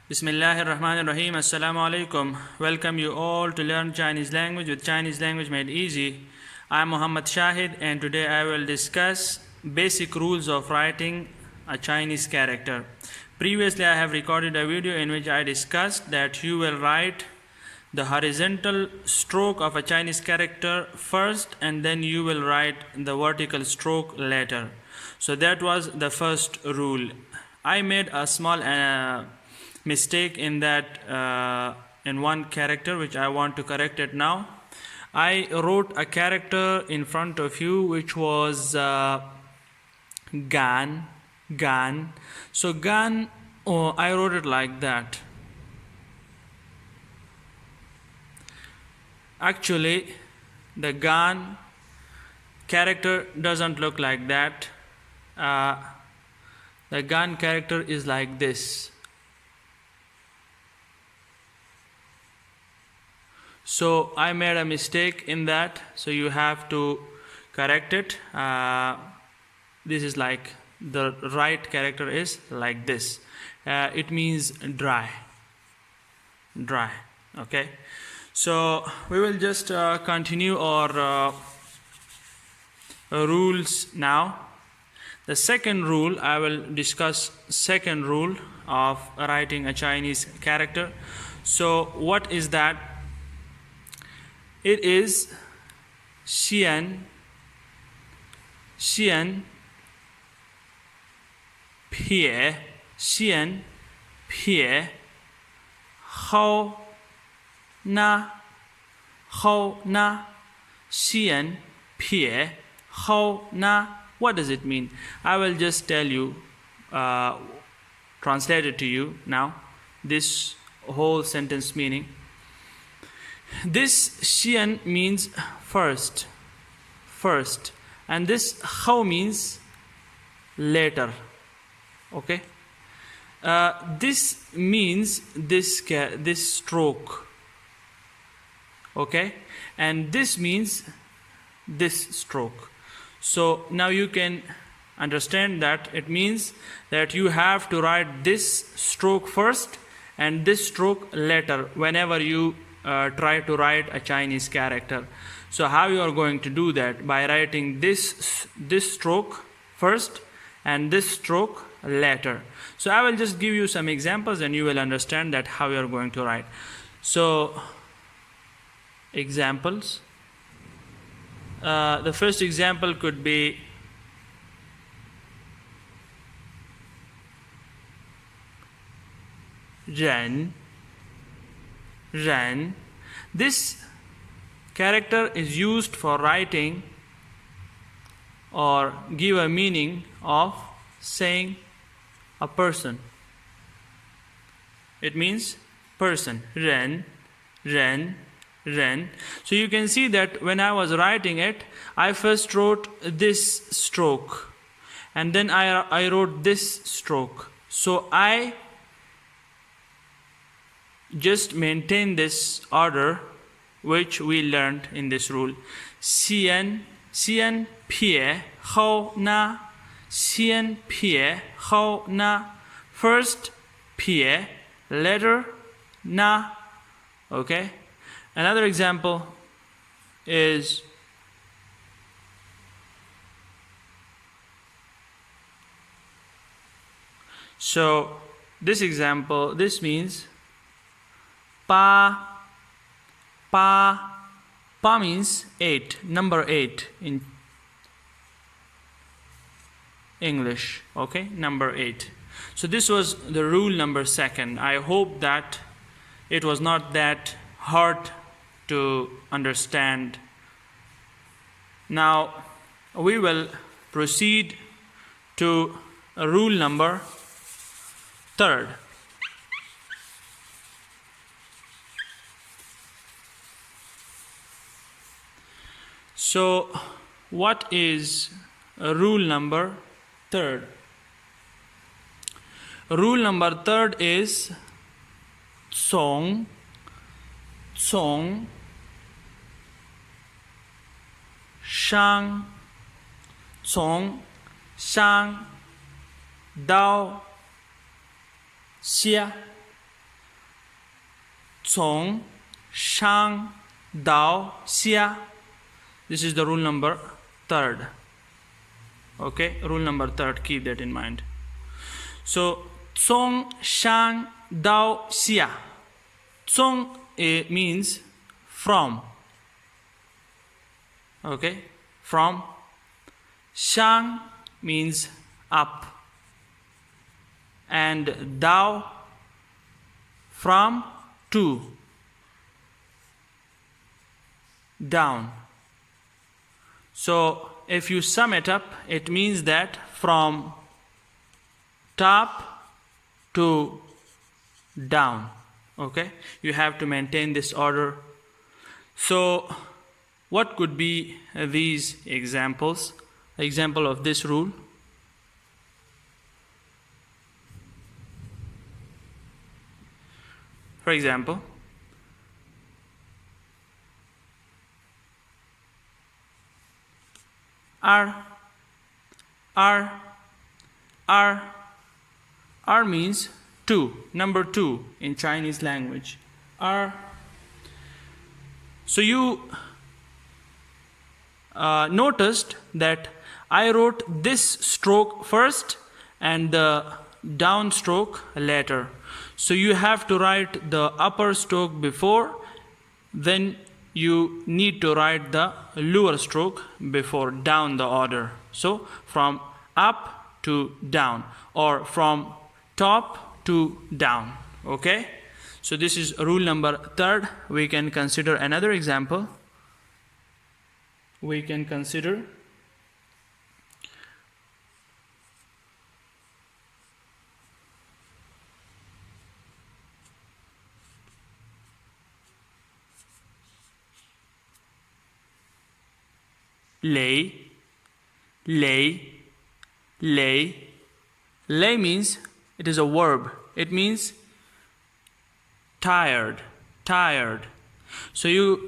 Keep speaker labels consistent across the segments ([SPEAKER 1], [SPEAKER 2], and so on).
[SPEAKER 1] Bismillahirrahmanirrahim. Assalamu alaikum. Welcome you all to learn Chinese language with Chinese language made easy. I'm Muhammad Shahid and today I will discuss basic rules of writing a Chinese character. Previously I have recorded a video in which I discussed that you will write the horizontal stroke of a Chinese character first and then you will write the vertical stroke later. So that was the first rule. I made a small mistake in that in one character which I want to correct it now. I wrote a character in front of you which was gan. So gan, I wrote it like that. Actually the gan character doesn't look like that. The gan character is like this. So I made a mistake in that, so you have to correct it. This is like the right character is like this. It means dry. Okay, so we will just continue our rules now. The second rule, I will discuss second rule of writing a Chinese character. So what is that? It is xian pie hao na xian pie hao na. What does it mean? I will just tell you, translate it to you now, this whole sentence meaning. This xian means first, and this hao means later. Okay, this means this stroke. Okay, and this means this stroke. So now you can understand that it means that you have to write this stroke first and this stroke later whenever you try to write a Chinese character. So how you are going to do that? By writing this stroke first and this stroke later. So I will just give you some examples and you will understand that how you are going to write. So examples. The first example could be ren. This character is used for writing or give a meaning of saying a person. It means person. Ren. So you can see that when I was writing it, I first wrote this stroke and then I wrote this stroke. So I just maintain this order which we learned in this rule. Xian pie hao na. Xian pie hao na. First pie, later na. Okay. Another example is so this example, this means pa means 8, number 8 in English. Okay, number 8. So this was the rule number 2. I hope that it was not that hard to understand. Now we will proceed to rule number 3. So what is rule number 3? Rule number 3 is song, shang, 从上到下从上到下. This is the rule number 3rd. Okay, rule number 3rd, keep that in mind. So 从上到下. 从 means from. Okay, from. 上 means up. And 到 from to. Down. So if you sum it up, it means that from top to down. Okay, you have to maintain this order. So what could be these examples? Example of this rule. For example, R means 2, number 2 in Chinese language. R. So you noticed that I wrote this stroke first and the down stroke later. So you have to write the upper stroke before, then you need to write the lower stroke before, down the order. So from up to down, or from top to down. Okay, so this is rule number 3rd. We can consider another example. We can consider lay. Lay means, it is a verb. It means tired. So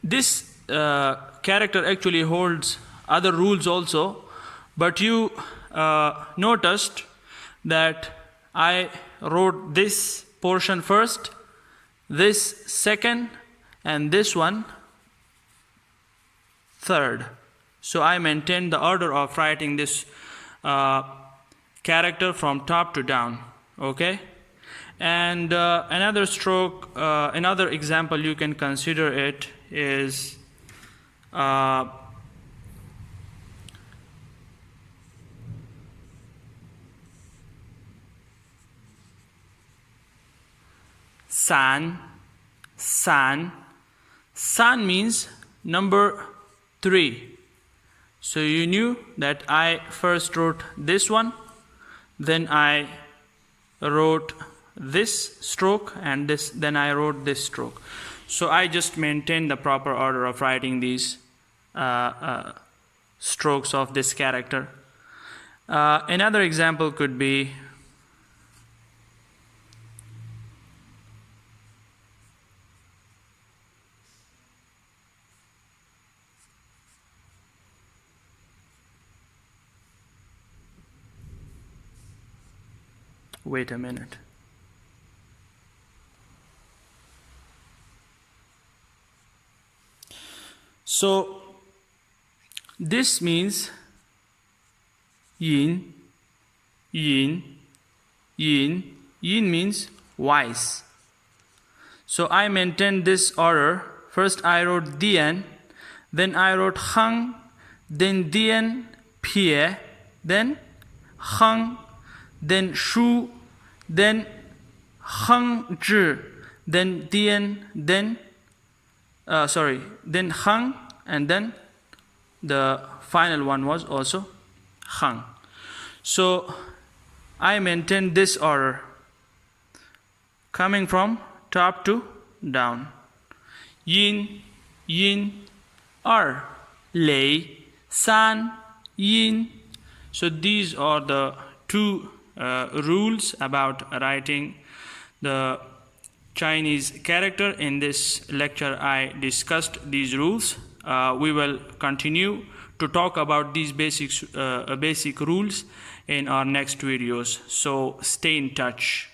[SPEAKER 1] this character actually holds other rules also, but you noticed that I wrote this portion first, this second, and this one third. So I maintain the order of writing this character from top to down. Okay, and another stroke, another example you can consider it is san. San means number 3. So you knew that I first wrote this one, then I wrote this stroke, and then I wrote this stroke. So I just maintain the proper order of writing these strokes of this character. Another example could be wait a minute. So this means yin. Yin means wise. So I maintain this order. First I wrote dian, then I wrote hang, then dian pie, then hang, then shu, then hang zhi, then dian, then hang, and then the final one was also hang. So I maintain this order coming from top to down. Yin, er, lei, san, yin. So these are the 2 rules about writing the Chinese character. In this lecture I discussed these rules. We will continue to talk about these basic rules in our next videos. So stay in touch.